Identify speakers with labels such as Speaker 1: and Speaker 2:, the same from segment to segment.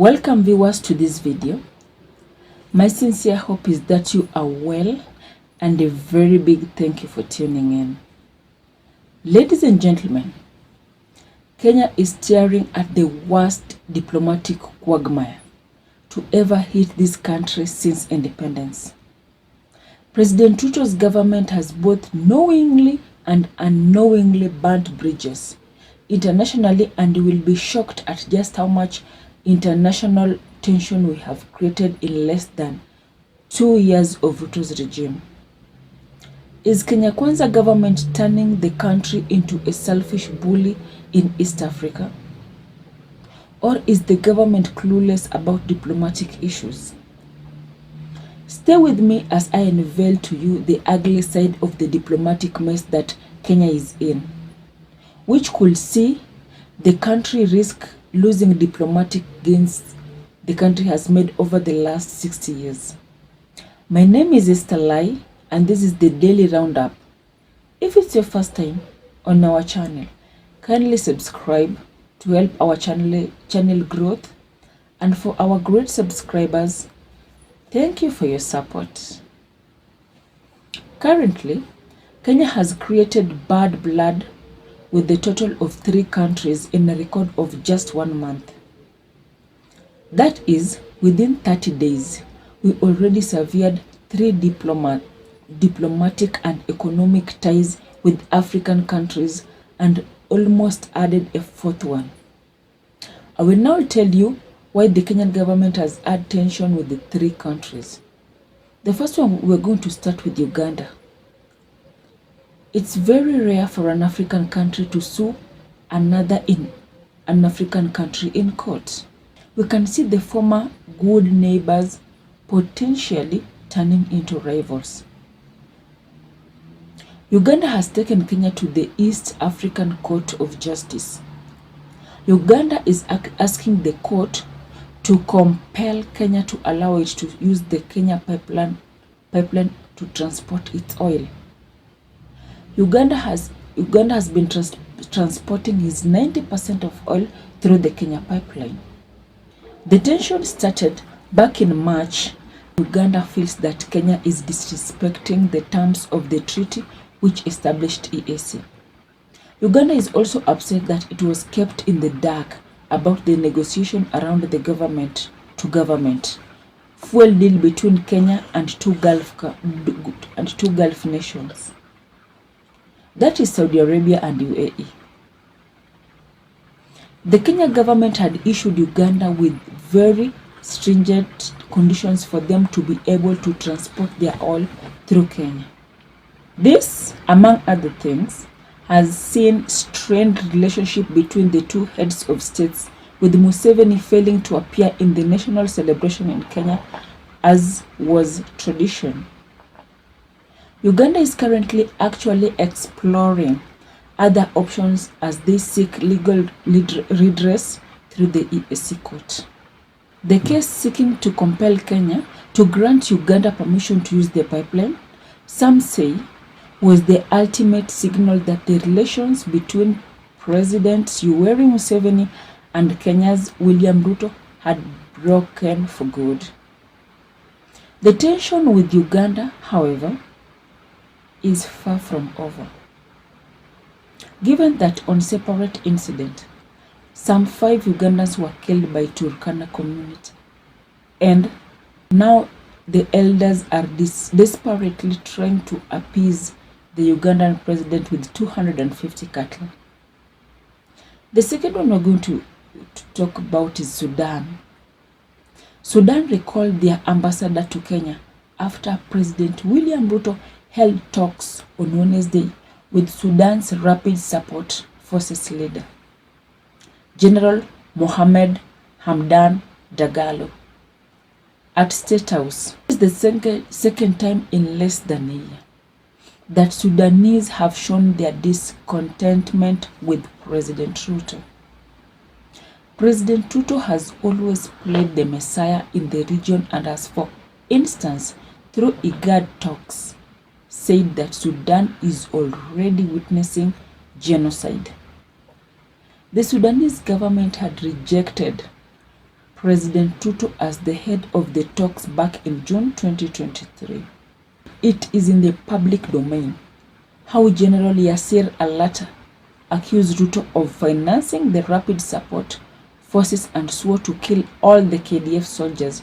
Speaker 1: Welcome viewers to this video. My sincere hope is that you are well, and a very big thank you for tuning in. Ladies and gentlemen, Kenya is staring at the worst diplomatic quagmire to ever hit this country since independence. President Ruto's government has both knowingly and unknowingly burnt bridges internationally, and will be shocked at just how much international tension we have created in less than 2 years of Ruto's regime. Is Kenya Kwanza government turning the country into a selfish bully in East Africa? Or is the government clueless about diplomatic issues? Stay with me as I unveil to you the ugly side of the diplomatic mess that Kenya is in, which could see the country risk losing diplomatic gains the country has made over the last 60 years. My name is Esther Lai, and this is the Daily Roundup. If it's your first time on our channel, kindly subscribe to help our channel growth, and for our great subscribers, thank you for your support. Currently, Kenya has created bad blood with the total of 3 countries in a record of just 1 month. That is, within 30 days, we already severed 3 diplomatic and economic ties with African countries and almost added a 4th one. I will now tell you why the Kenyan government has added tension with the 3 countries. The first one, we're going to start with Uganda. It's very rare for an African country to sue an African country in court. We can see the former good neighbors potentially turning into rivals. Uganda has taken Kenya to the East African Court of Justice. Uganda is asking the court to compel Kenya to allow it to use the Kenya pipeline to transport its oil. Uganda has been transporting his 90% of oil through the Kenya pipeline. The tension started back in March. Uganda feels that Kenya is disrespecting the terms of the treaty which established EAC. Uganda is also upset that it was kept in the dark about the negotiation around the government-to-government fuel deal between Kenya and two Gulf nations. That is Saudi Arabia and UAE. The Kenya government had issued Uganda with very stringent conditions for them to be able to transport their oil through Kenya. This, among other things, has seen strained relationship between the 2 heads of states, with Museveni failing to appear in the national celebration in Kenya as was tradition. Uganda is currently actually exploring other options as they seek legal redress through the EAC court. The case seeking to compel Kenya to grant Uganda permission to use the pipeline, some say, was the ultimate signal that the relations between President Yoweri Museveni and Kenya's William Ruto had broken for good. The tension with Uganda, however, is far from over, given that on separate incident, some 5 Ugandans were killed by Turkana community, and now the elders are desperately trying to appease the Ugandan president with 250 cattle. The second one we're going to talk about is Sudan. Sudan recalled their ambassador to Kenya after President William Ruto held talks on Wednesday with Sudan's Rapid Support Forces leader, General Mohamed Hamdan Dagalo, at State House. This is the second time in less than a year that Sudanese have shown their discontentment with President Ruto. President Ruto has always played the messiah in the region and has, for instance, through IGAD talks, said that Sudan is already witnessing genocide. The Sudanese government had rejected President Ruto as the head of the talks back in June 2023. It is in the public domain how General Yasir Alata accused Ruto of financing the rapid support forces and swore to kill all the KDF soldiers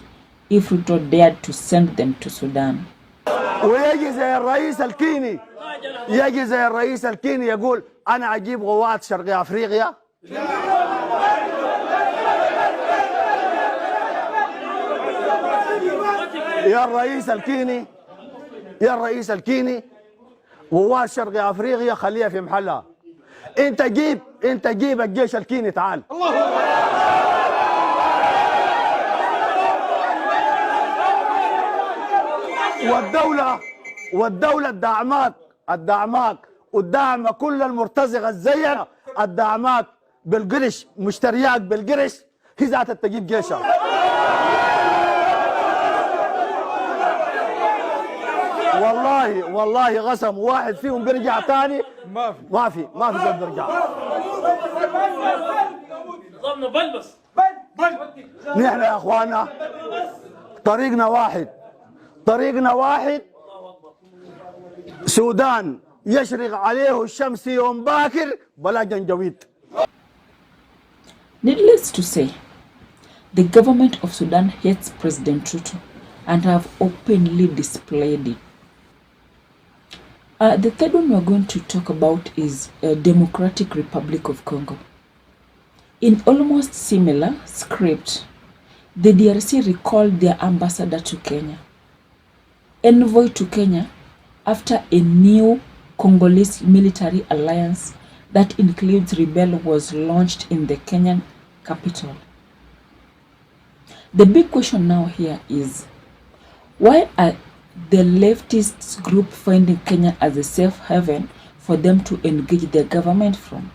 Speaker 1: if Ruto dared to send them to Sudan.
Speaker 2: ويجي زي الرئيس الكيني يقول أنا أجيب قوات شرق أفريقيا. يا الرئيس الكيني قوات شرق أفريقيا خليها في محلها. أنت جيب الجيش الكيني تعال. والدولة الدعماك والدعم كل المرتزقة زينا الدعماك بالقرش مشترياك بالقرش هي ذات تجيب جيشها. والله قسم واحد فيهم بيرجع تاني ما في زول بيرجع. نظامنا بلبس نحن يا اخوانا طريقنا واحد سودان يشرق عليه الشمس يوم باكر بلا جنجويد.
Speaker 1: Needless to say, the government of Sudan hates President Ruto and have openly displayed it. The third one we're going to talk about is Democratic Republic of Congo. In almost similar script, the DRC recalled their ambassador to Kenya, envoy to Kenya, after a new Congolese military alliance that includes rebel was launched in the Kenyan capital. The big question now here is, why are the leftist group finding Kenya as a safe haven for them to engage their government from?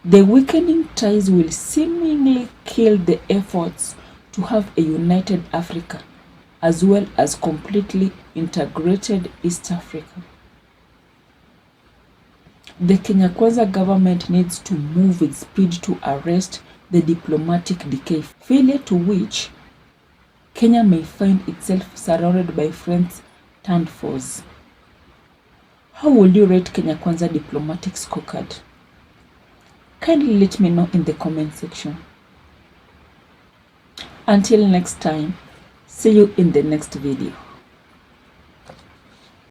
Speaker 1: The weakening ties will seemingly kill the efforts to have a united Africa as well as completely integrated East Africa. The Kenya Kwanza government needs to move with speed to arrest the diplomatic decay, failure to which Kenya may find itself surrounded by friends turned foes. How would you rate Kenya Kwanza diplomatic scorecard? Kindly let me know in the comment section. Until next time, see you in the next video.